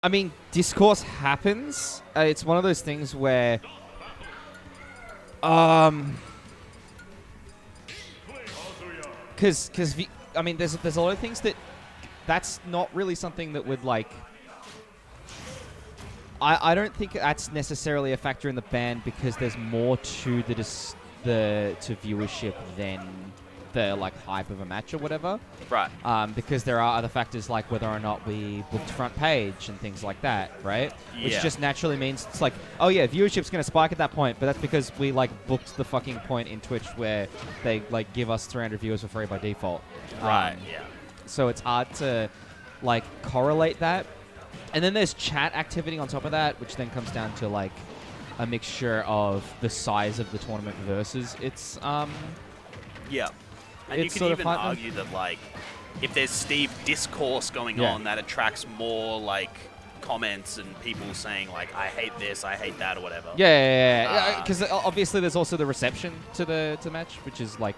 I mean, discourse happens. It's one of those things where, because I mean, there's a lot of things that's not really something that would like. I don't think that's necessarily a factor in the ban because there's more to the viewership than the like hype of a match or whatever. Right. Because there are other factors like whether or not we booked front page and things like that, right? Yeah. Which just naturally means it's like, oh yeah, viewership's going to spike at that point, but that's because we like booked the fucking point in Twitch where they like give us 300 viewers for free by default. Right, yeah. So it's hard to like correlate that. And then there's chat activity on top of that, which then comes down to like a mixture of the size of the tournament versus its yeah. And you can even argue that, like, if there's Steve discourse going on, that attracts more, like, comments and people saying, like, I hate this, I hate that, or whatever. Yeah. Because obviously there's also the reception to the match, which is, like,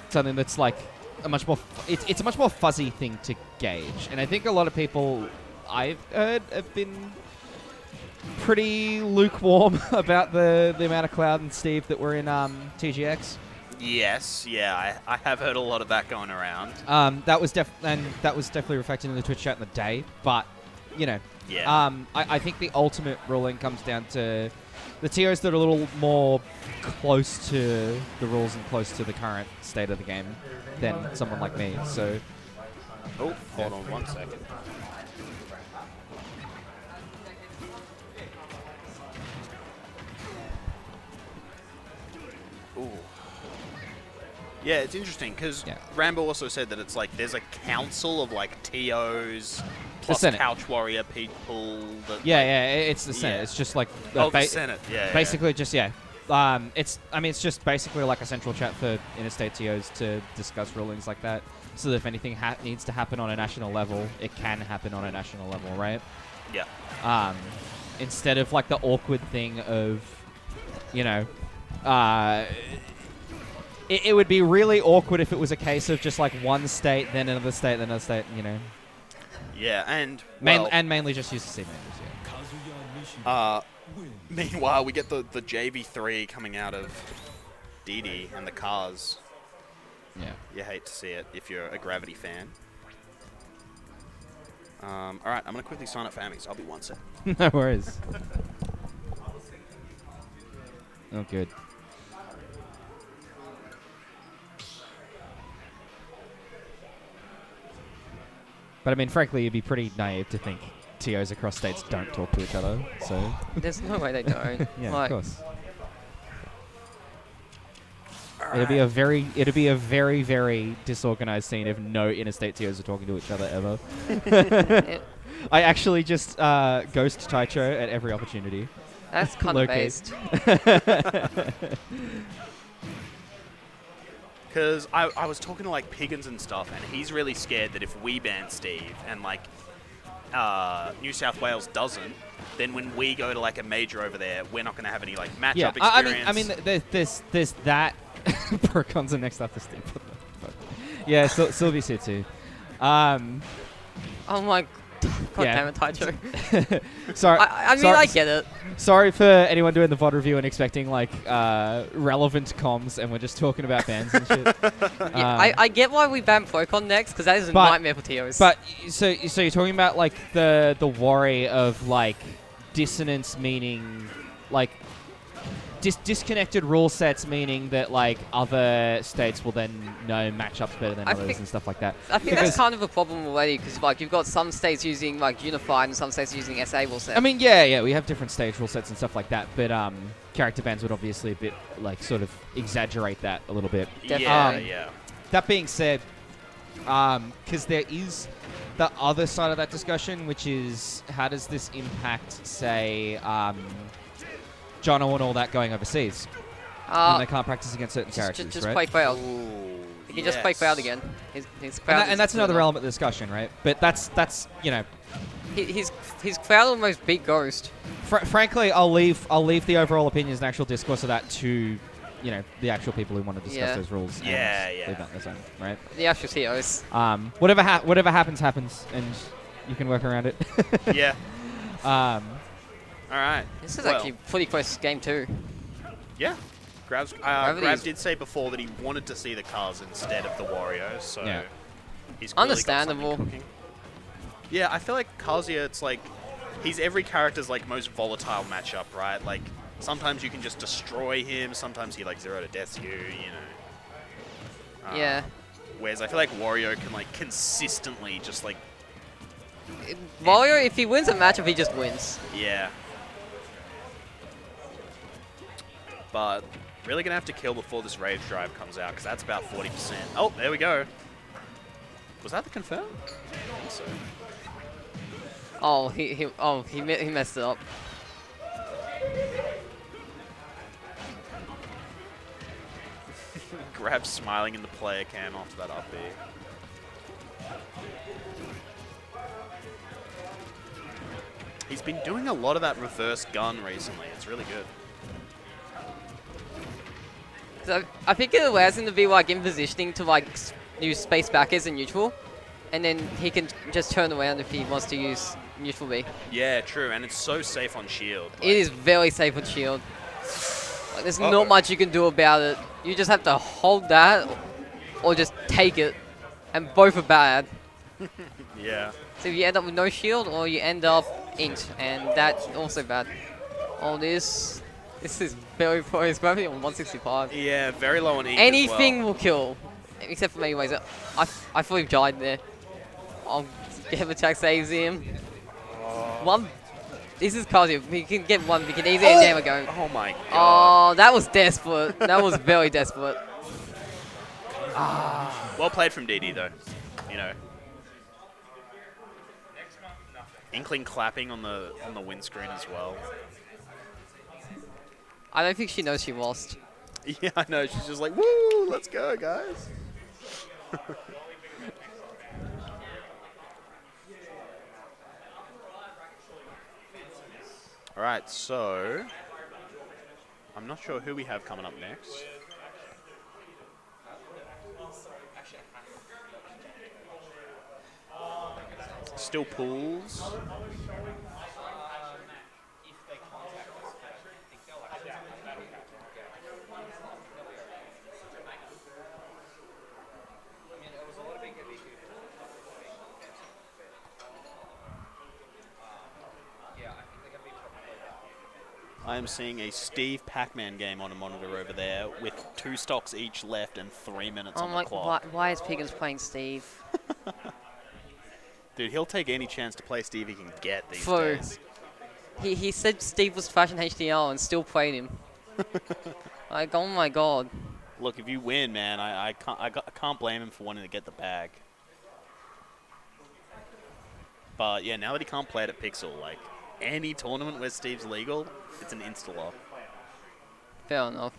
something that's, like, a much more... It's a much more fuzzy thing to gauge. And I think a lot of people I've heard have been pretty lukewarm about the amount of Cloud and Steve that were in TGX. Yes, yeah, I have heard a lot of that going around. That was definitely reflected in the Twitch chat in the day. But you know, I think the ultimate ruling comes down to the TOs that are a little more close to the rules and close to the current state of the game than someone like me. So, hold on 1 second. Ooh. Yeah, it's interesting because Rambo also said that it's like there's a council of like TOs plus Couch Warrior people. That it's the Senate. It's just like the Senate. Basically, it's just basically like a central chat for interstate TOs to discuss rulings like that. So that if anything needs to happen on a national level, it can happen on a national level, right? Yeah. Instead of like the awkward thing of, you know, it would be really awkward if it was a case of just like one state, then another state, then another state, you know. Yeah, and mainly just use the C members. Meanwhile, we get the JV3 coming out of DD and the cars. Yeah. You hate to see it if you're a Gravity fan. All right, I'm gonna quickly sign up for Amex. I'll be 1 sec. No worries. Oh, good. But I mean, frankly, it'd be pretty naive to think TOs across states don't talk to each other. So there's no way they don't. Yeah, like, of course. It'd be a very, very disorganized scene if no interstate TOs are talking to each other ever. I actually just ghost Taicho at every opportunity. That's kind of based. Because I was talking to like Piggins and stuff, and he's really scared that if we ban Steve and like New South Wales doesn't, then when we go to like a major over there, we're not going to have any like matchup experience. I mean, there's that. Procons are next after Steve. Yeah, Sylvie's here too. Oh my. God damn it, Taicho. Sorry. I get it. Sorry for anyone doing the VOD review and expecting like relevant comms, and we're just talking about bans and shit. I get why we ban Procon next, because that is a nightmare for TOs. But so you're talking about like the worry of like dissonance, meaning like disconnected rule sets, meaning that like other states will then know matchups better than others and stuff like that. I think that's kind of a problem already, because like you've got some states using like unified and some states using SA rule sets. I mean, yeah, we have different stage rule sets and stuff like that, but character bans would obviously a bit like sort of exaggerate that a little bit. Yeah. That being said, because there is the other side of that discussion, which is how does this impact, say, Jono and all that going overseas when they can't practice against certain characters, just right? play Cloud. He can just play Cloud again. His Cloud and that's another element of the discussion, right? But that's you know, his Cloud almost beat Ghost. Frankly, I'll leave the overall opinions and actual discourse of that to, you know, the actual people who want to discuss those rules. Leave that on their own, right? The actual TOs. Whatever happens, and you can work around it. Yeah. Um, All right. This is Well, actually pretty close game 2. Yeah. Grabs Gravity is- did say before that he wanted to see the cars instead of the Wario, so Yeah. he's clearly got something Understandable. cooking. Yeah, I feel like Kazuya, it's like he's every character's like most volatile matchup, right? Like sometimes you can just destroy him, sometimes he like 0 to death you, Yeah. Whereas I feel like Wario can like consistently just like Wario, if he wins a matchup, he just wins. yeah. But really gonna have to kill before this rage drive comes out because that's about 40%. Oh, there we go. Was that the confirm? I think so. Oh, he messed it up. Grab smiling in the player cam after that up B. He's been doing a lot of that reverse gun recently. It's really good. So I think it allows him to be like in positioning to like use space back as a neutral, and then he can just turn around if he wants to use neutral B. Yeah, true, and it's so safe on shield. Like, It is very safe with shield. Like, there's Uh-oh. not much you can do about it. You just have to hold that, or just take it, and both are bad. Yeah. So you end up with no shield, or you end up inked, and that's also bad. Oh, this is very poor. He's gravity on 165. Yeah, very low on E. Anything will kill, except for me. Anyways, I thought he died there. Oh, Gem attack saves him. One. This is Kazuya. We can get one. We can easily damn it go. Oh my god. Oh, that was desperate. That was very desperate. Well played from DD though. You know. Inkling clapping on the windscreen as well. I don't think she knows she lost. Yeah, I know. She's just like, woo, let's go, guys. All right, so I'm not sure who we have coming up next. Still pools. I am seeing a Steve Pac-Man game on a monitor over there with 2 stocks each left and 3 minutes Oh on my! the clock. Why is Piggins playing Steve? Dude, he'll take any chance to play Steve he can get these True. days. He said Steve was fashion HDR and still played him. Like, oh my god. Look, if you win, man, I can't blame him for wanting to get the bag. But yeah, now that he can't play it at Pixel, like any tournament where Steve's legal, it's an insta-lock. Fair enough.